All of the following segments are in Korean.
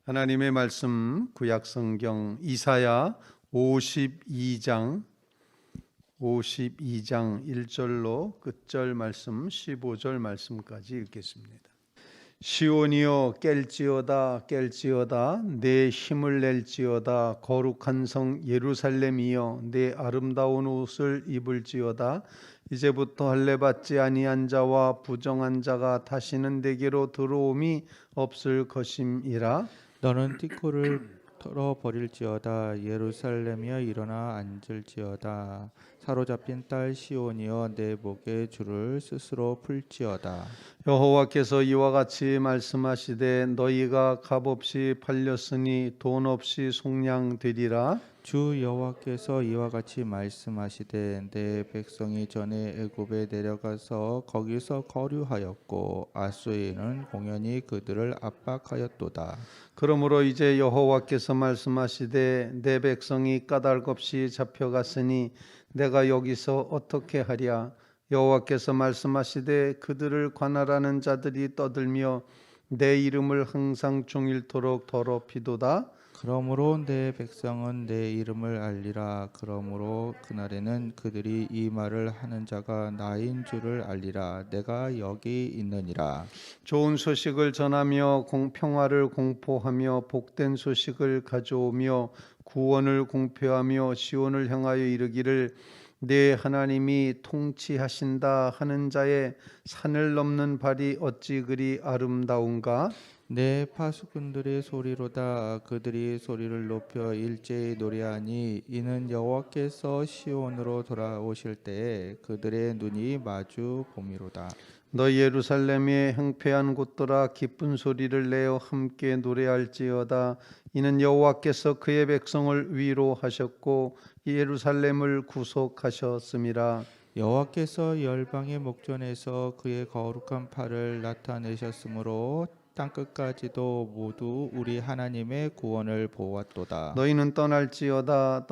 하나님의 말씀 구약성경 이사야 52장 1절로 끝절 말씀 15절 말씀까지 읽겠습니다. 시온이여 깰지어다 내 힘을 낼지어다 거룩한 성 예루살렘이여 내 아름다운 옷을 입을지어다 이제부터 할례받지 아니한 자와 부정한 자가 다시는 내게로 들어옴이 없을 것임이라. 너는 띠코를 털어버릴지어다 예루살렘이여 일어나 앉을지어다 사로잡힌 딸 시온이여 내 목에 줄을 스스로 풀지어다. 여호와께서 이와 같이 말씀하시되 너희가 값없이 팔렸으니 돈 없이 속량되리라. 주 여호와께서 이와 같이 말씀하시되 내 백성이 전에 애굽에 내려가서 거기서 거류하였고 아수르는 공연히 그들을 압박하였도다. 그러므로 이제 여호와께서 말씀하시되 내 백성이 까닭없이 잡혀갔으니 내가 여기서 어떻게 하랴. 여호와께서 말씀하시되 그들을 관할하는 자들이 떠들며 내 이름을 항상 종일토록 더럽히도다. 그러므로 내 백성은 내 이름을 알리라. 그러므로 그날에는 그들이 이 말을 하는 자가 나인 줄을 알리라. 내가 여기 있느니라. 좋은 소식을 전하며 평화를 공포하며 복된 소식을 가져오며 구원을 공표하며 시온을 향하여 이르기를 내 하나님이 통치하신다 하는 자의 산을 넘는 발이 어찌 그리 아름다운가. 내 파수꾼들의 소리로다. 그들이 소리를 높여 일제히 노래하니 이는 여호와께서 시온으로 돌아오실 때에 그들의 눈이 마주 봄이로다. 너 예루살렘의 행패한 곳들아 기쁜 소리를 내어 함께 노래할지어다. 이는 여호와께서 그의 백성을 위로하셨고 예루살렘을 구속하셨음이라. 여호와께서 열방의 목전에서 그의 거룩한 팔을 나타내셨으므로 땅끝까지도 모두 우리 하나님의 구원을 보았도다. 너희는 떠날지어다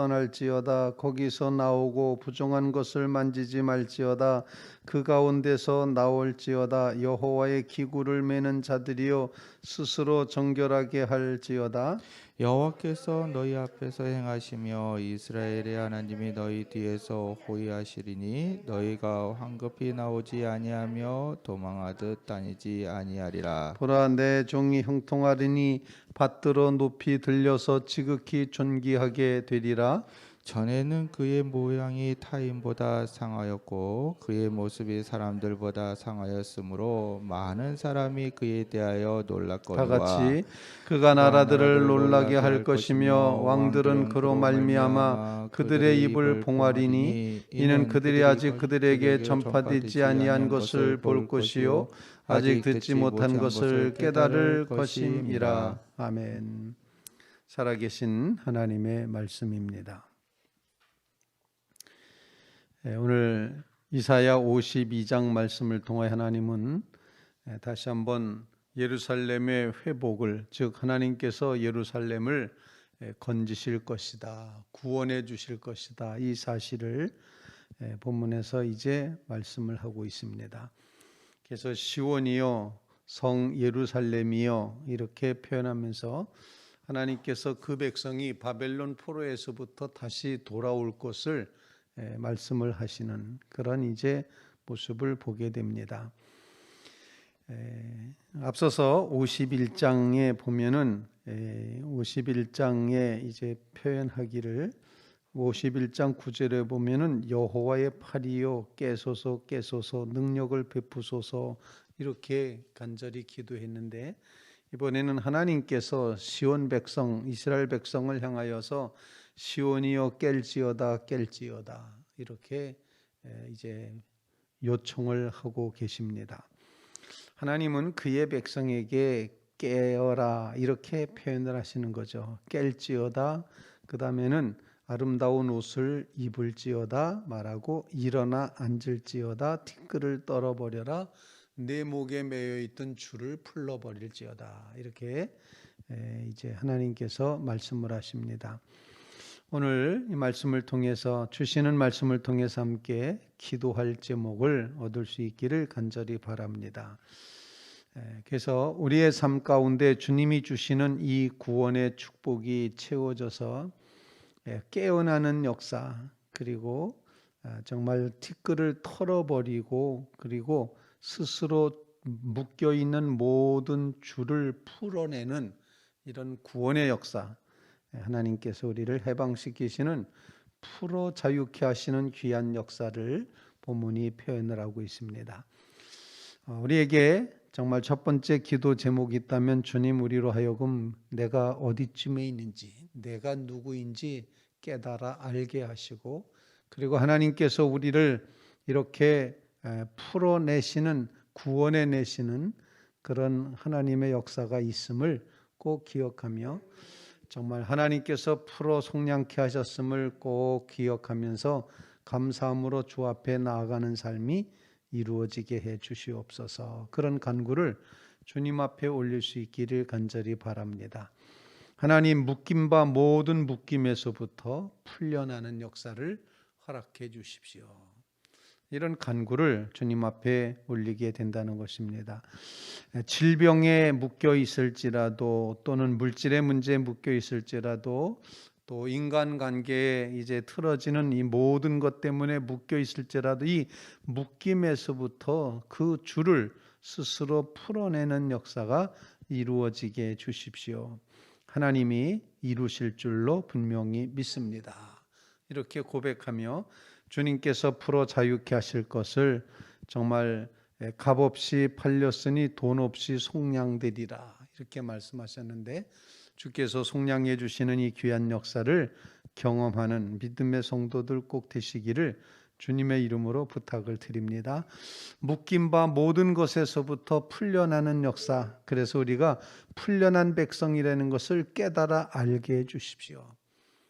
거기서 나오고 부정한 것을 만지지 말지어다. 그 가운데서 나올지어다. 여호와의 기구를 매는 자들이여 스스로 정결하게 할지어다. 여호와께서 너희 앞에서 행하시며 이스라엘의 하나님이 너희 뒤에서 호위하시리니 너희가 황급히 나오지 아니하며 도망하듯 다니지 아니하리라. 보라 내 종이 형통하리니 받들어 높이 들려서 지극히 존귀하게 되리라. 전에는 그의 모양이 타인보다 상하였고 그의 모습이 사람들보다 상하였으므로 많은 사람이 그에 대하여 다 놀랐거니와 같이 그가 나라들을 놀라게 할 것이며 왕들은 그로 말미암아 그들의 입을 봉하리니 이는 그들이 아직 그들에게 전파되지 아니한 것을 볼 것이요 아직 듣지 못한 것을 깨달을 것임이라. 아멘. 살아계신 하나님의 말씀입니다. 오늘 이사야 52장 말씀을 통해 하나님은 다시 한번 예루살렘의 회복을, 즉 하나님께서 예루살렘을 건지실 것이다, 구원해 주실 것이다, 이 사실을 본문에서 이제 말씀을 하고 있습니다. 그래서 시온이여 성 예루살렘이여 이렇게 표현하면서 하나님께서 그 백성이 바벨론 포로에서부터 다시 돌아올 것을 말씀을 하시는 그런 이제 모습을 보게 됩니다. 앞서서 51장에 보면은 51장에 이제 표현하기를 51장 9절에 보면은 여호와의 팔이요 깨소서 깨소서 능력을 베푸소서 이렇게 간절히 기도했는데 이번에는 하나님께서 시온 백성 이스라엘 백성을 향하여서 시온이여 깰지어다 깰지어다 이렇게 이제 요청을 하고 계십니다. 하나님은 그의 백성에게 깨어라 이렇게 표현을 하시는 거죠. 깰지어다 그 다음에는 아름다운 옷을 입을지어다 말하고 일어나 앉을지어다 티끌을 떨어버려라 내 목에 매여 있던 줄을 풀러버릴지어다 이렇게 이제 하나님께서 말씀을 하십니다. 오늘 이 말씀을 통해서 주시는 말씀을 통해서 함께 기도할 제목을 얻을 수 있기를 간절히 바랍니다. 그래서 우리의 삶 가운데 주님이 주시는 이 구원의 축복이 채워져서 깨어나는 역사, 그리고 정말 티끌을 털어버리고 그리고 스스로 묶여있는 모든 줄을 풀어내는 이런 구원의 역사, 하나님께서 우리를 해방시키시는 풀어 자유케 하시는 귀한 역사를 본문이 표현을 하고 있습니다. 우리에게 정말 첫 번째 기도 제목이 있다면 주님 우리로 하여금 내가 어디쯤에 있는지 내가 누구인지 깨달아 알게 하시고 그리고 하나님께서 우리를 이렇게 풀어내시는 구원해 내시는 그런 하나님의 역사가 있음을 꼭 기억하며 정말 하나님께서 풀어 속량케 하셨음을 꼭 기억하면서 감사함으로 주 앞에 나아가는 삶이 이루어지게 해 주시옵소서. 그런 간구를 주님 앞에 올릴 수 있기를 간절히 바랍니다. 하나님, 묶임 바 모든 묶임에서부터 풀려나는 역사를 허락해 주십시오. 이런 간구를 주님 앞에 올리게 된다는 것입니다. 질병에 묶여 있을지라도 또는 물질의 문제에 묶여 있을지라도 또 인간관계에 이제 틀어지는 이 모든 것 때문에 묶여 있을지라도 이 묶임에서부터 그 줄을 스스로 풀어내는 역사가 이루어지게 해 주십시오. 하나님이 이루실 줄로 분명히 믿습니다. 이렇게 고백하며 주님께서 풀어 자유케 하실 것을 정말 값없이 팔렸으니 돈 없이 속량되리라 이렇게 말씀하셨는데 주께서 속량해 주시는 이 귀한 역사를 경험하는 믿음의 성도들 꼭 되시기를 주님의 이름으로 부탁을 드립니다. 묶임 바 모든 것에서부터 풀려나는 역사, 그래서 우리가 풀려난 백성이라는 것을 깨달아 알게 해 주십시오.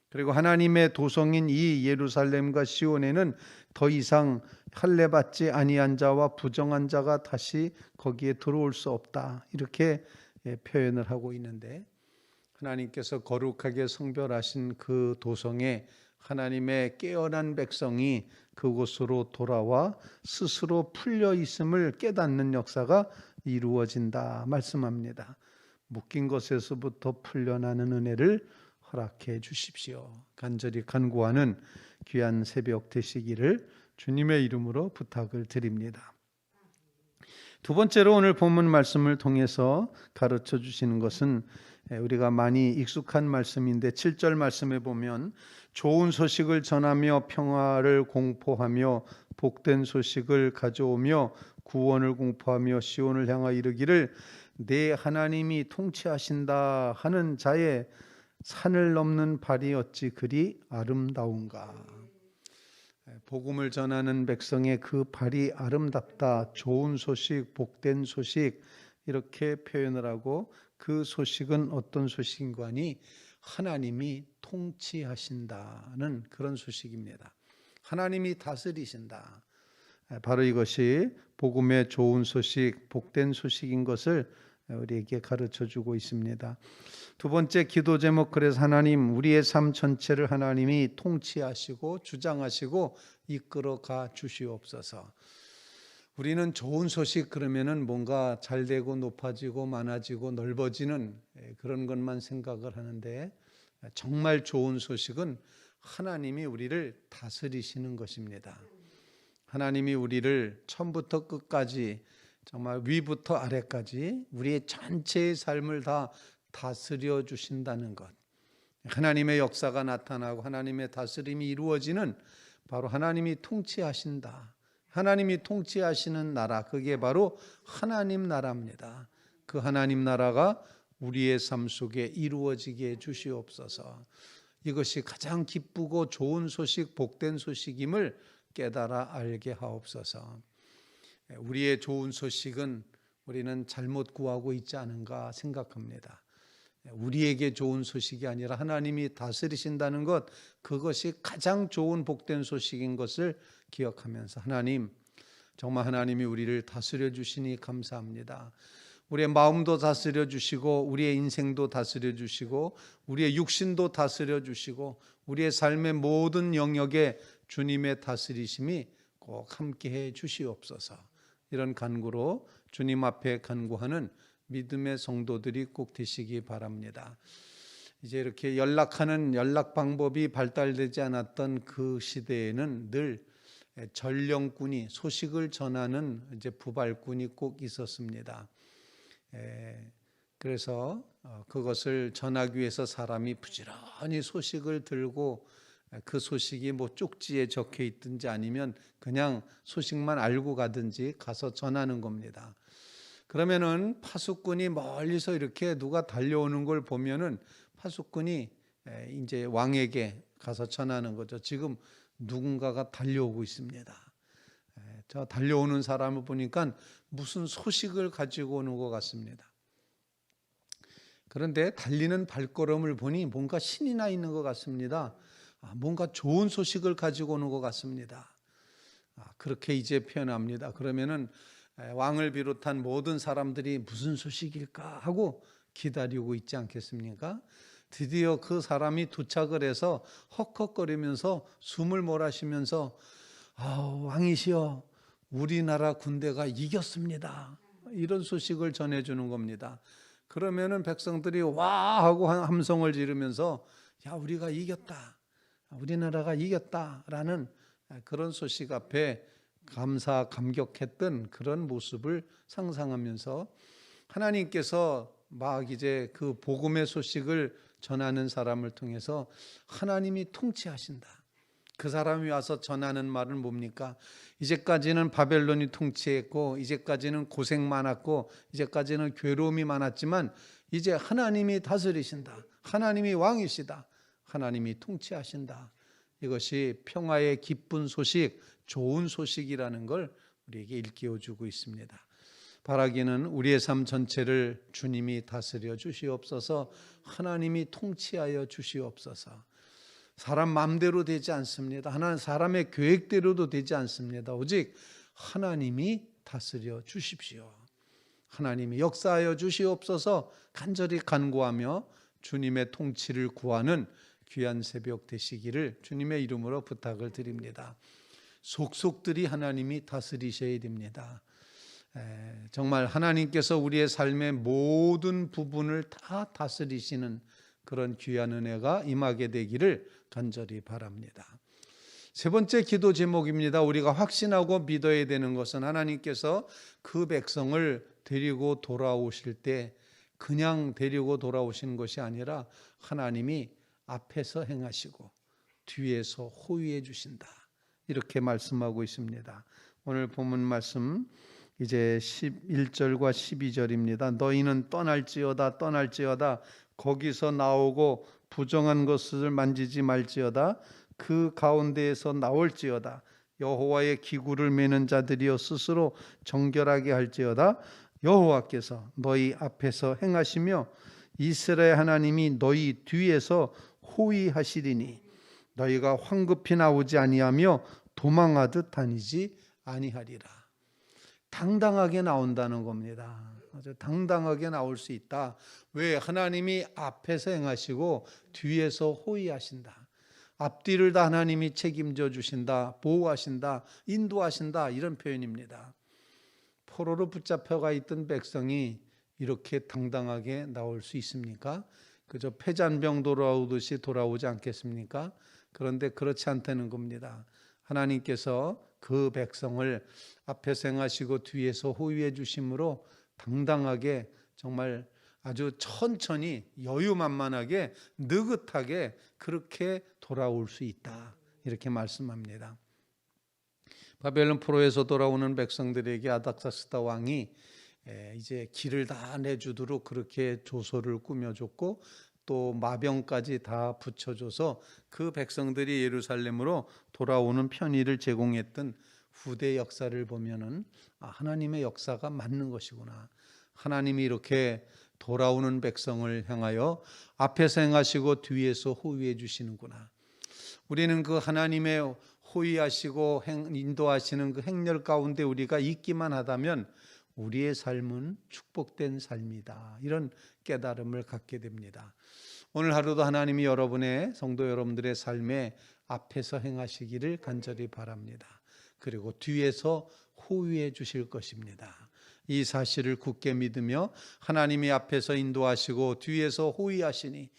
그리고 하나님의 도성인 이 예루살렘과 시온에는 더 이상 할례받지 아니한 자와 부정한 자가 다시 거기에 들어올 수 없다 이렇게 표현을 하고 있는데 하나님께서 거룩하게 성별하신 그 도성에 하나님의 깨어난 백성이 그곳으로 돌아와 스스로 풀려 있음을 깨닫는 역사가 이루어진다 말씀합니다. 묶인 것에서부터 풀려나는 은혜를 허락해 주십시오. 간절히 간구하는 귀한 새벽 되시기를 주님의 이름으로 부탁을 드립니다. 두 번째로 오늘 본문 말씀을 통해서 가르쳐 주시는 것은 우리가 많이 익숙한 말씀인데 7절 말씀에 보면 좋은 소식을 전하며 평화를 공포하며 복된 소식을 가져오며 구원을 공포하며 시온을 향하여 이르기를 내 하나님이 통치하신다 하는 자의 산을 넘는 발이 어찌 그리 아름다운가. 복음을 전하는 백성의 그 발이 아름답다. 좋은 소식, 복된 소식 이렇게 표현을 하고 그 소식은 어떤 소식인가 하니 하나님이 통치하신다는 그런 소식입니다. 하나님이 다스리신다. 바로 이것이 복음의 좋은 소식, 복된 소식인 것을 우리에게 가르쳐 주고 있습니다. 두 번째 기도 제목, 그래서 하나님 우리의 삶 전체를 하나님이 통치하시고 주장하시고 이끌어가 주시옵소서. 우리는 좋은 소식 그러면은 뭔가 잘 되고 높아지고 많아지고 넓어지는 그런 것만 생각을 하는데 정말 좋은 소식은 하나님이 우리를 다스리시는 것입니다. 하나님이 우리를 처음부터 끝까지 정말 위부터 아래까지 우리의 전체의 삶을 다 다스려 주신다는 것. 하나님의 역사가 나타나고 하나님의 다스림이 이루어지는 바로 하나님이 통치하신다. 하나님이 통치하시는 나라, 그게 바로 하나님 나라입니다. 그 하나님 나라가 우리의 삶 속에 이루어지게 해 주시옵소서. 이것이 가장 기쁘고 좋은 소식, 복된 소식임을 깨달아 알게 하옵소서. 우리의 좋은 소식은 우리는 잘못 구하고 있지 않은가 생각합니다. 우리에게 좋은 소식이 아니라 하나님이 다스리신다는 것, 그것이 가장 좋은 복된 소식인 것을 기억하면서 하나님, 정말 하나님이 우리를 다스려 주시니 감사합니다. 우리의 마음도 다스려 주시고 우리의 인생도 다스려 주시고 우리의 육신도 다스려 주시고 우리의 삶의 모든 영역에 주님의 다스리심이 꼭 함께해 주시옵소서. 이런 간구로 주님 앞에 간구하는 믿음의 성도들이 꼭 되시기 바랍니다. 이제 이렇게 연락하는 연락 방법이 발달되지 않았던 그 시대에는 늘 전령꾼이, 소식을 전하는 이제 부발꾼이 꼭 있었습니다. 그래서 그것을 전하기 위해서 사람이 부지런히 소식을 들고, 그 소식이 뭐 쪽지에 적혀 있든지 아니면 그냥 소식만 알고 가든지 가서 전하는 겁니다. 그러면은 파수꾼이 멀리서 이렇게 누가 달려오는 걸 보면은 파수꾼이 이제 왕에게 가서 전하는 거죠. 지금 누군가가 달려오고 있습니다. 저 달려오는 사람을 보니까 무슨 소식을 가지고 오는 것 같습니다. 그런데 달리는 발걸음을 보니 뭔가 신이 나 있는 것 같습니다. 뭔가 좋은 소식을 가지고 오는 것 같습니다. 그렇게 이제 표현합니다. 그러면은 왕을 비롯한 모든 사람들이 무슨 소식일까 하고 기다리고 있지 않겠습니까? 드디어 그 사람이 도착을 해서 헉헉거리면서 숨을 몰아쉬면서 왕이시여, 우리나라 군대가 이겼습니다, 이런 소식을 전해주는 겁니다. 그러면은 백성들이 와 하고 함성을 지르면서 야, 우리가 이겼다, 우리나라가 이겼다라는 그런 소식 앞에 감격했던 그런 모습을 상상하면서 하나님께서 막 이제 그 복음의 소식을 전하는 사람을 통해서 하나님이 통치하신다. 그 사람이 와서 전하는 말은 뭡니까? 이제까지는 바벨론이 통치했고, 이제까지는 고생 많았고, 이제까지는 괴로움이 많았지만 이제 하나님이 다스리신다, 하나님이 왕이시다, 하나님이 통치하신다. 이것이 평화의 기쁜 소식, 좋은 소식이라는 걸 우리에게 일깨워주고 있습니다. 바라기는 우리의 삶 전체를 주님이 다스려 주시옵소서, 하나님이 통치하여 주시옵소서. 사람 마음대로 되지 않습니다. 하나님 사람의 계획대로도 되지 않습니다. 오직 하나님이 다스려 주십시오. 하나님이 역사하여 주시옵소서 간절히 간구하며 주님의 통치를 구하는 귀한 새벽 되시기를 주님의 이름으로 부탁을 드립니다. 속속들이 하나님이 다스리셔야 됩니다. 정말 하나님께서 우리의 삶의 모든 부분을 다 다스리시는 그런 귀한 은혜가 임하게 되기를 간절히 바랍니다. 세 번째 기도 제목입니다. 우리가 확신하고 믿어야 되는 것은 하나님께서 그 백성을 데리고 돌아오실 때 그냥 데리고 돌아오시는 것이 아니라 하나님이 앞에서 행하시고 뒤에서 호위해 주신다, 이렇게 말씀하고 있습니다. 오늘 본문 말씀 이제 11절과 12절입니다. 너희는 떠날지어다 거기서 나오고 부정한 것을 만지지 말지어다. 그 가운데에서 나올지어다. 여호와의 기구를 매는 자들이여 스스로 정결하게 할지어다. 여호와께서 너희 앞에서 행하시며 이스라엘 하나님이 너희 뒤에서 호위하시리니 너희가 황급히 나오지 아니하며 도망하듯 다니지 아니하리라. 당당하게 나온다는 겁니다. 아주 당당하게 나올 수 있다. 왜? 하나님이 앞에서 행하시고 뒤에서 호위하신다. 앞뒤를 다 하나님이 책임져 주신다, 보호하신다, 인도하신다, 이런 표현입니다. 포로로 붙잡혀가 있던 백성이 이렇게 당당하게 나올 수 있습니까? 그저 패잔병 돌아오듯이 돌아오지 않겠습니까? 그런데 그렇지 않다는 겁니다. 하나님께서 그 백성을 앞에서 행하시고 뒤에서 호위해 주심으로 당당하게, 정말 아주 천천히 여유만만하게 느긋하게 그렇게 돌아올 수 있다, 이렇게 말씀합니다. 바벨론 포로에서 돌아오는 백성들에게 아닥사스다 왕이 이제 길을 다 내주도록 그렇게 조소를 꾸며줬고 또 마병까지 다 붙여줘서 그 백성들이 예루살렘으로 돌아오는 편의를 제공했던 후대 역사를 보면은 하나님의 역사가 맞는 것이구나. 하나님이 이렇게 돌아오는 백성을 향하여 앞에서 행하시고 뒤에서 호위해 주시는구나. 우리는 그 하나님의 호위하시고 인도하시는 그 행렬 가운데 우리가 있기만 하다면 우리의 삶은 축복된 삶이다, 이런 깨달음을 갖게 됩니다. 오늘 하루도 하나님이 여러분의 성도 여러분들의 삶에 앞에서 행하시기를 간절히 바랍니다. 그리고 뒤에서 호위해 주실 것입니다. 이 사실을 굳게 믿으며 하나님이 앞에서 인도하시고 뒤에서 호위하시니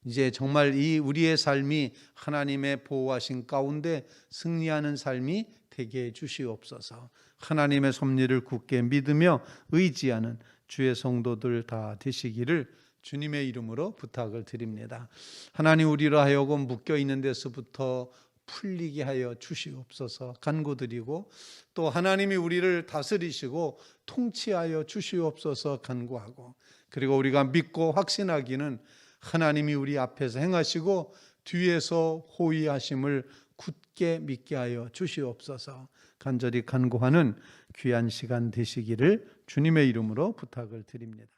이제 정말 이 우리의 삶이 하나님의 보호하신 가운데 승리하는 삶이 되게 해 주시옵소서. 하나님의 섭리를 굳게 믿으며 의지하는 주의 성도들 다 되시기를 주님의 이름으로 부탁을 드립니다. 하나님, 우리로 하여금 묶여 있는 데서부터 풀리게 하여 주시옵소서 간구드리고, 또 하나님이 우리를 다스리시고 통치하여 주시옵소서 간구하고, 그리고 우리가 믿고 확신하기는 하나님이 우리 앞에서 행하시고 뒤에서 호위하심을 굳게 믿게 하여 주시옵소서 간절히 간구하는 귀한 시간 되시기를 주님의 이름으로 부탁을 드립니다.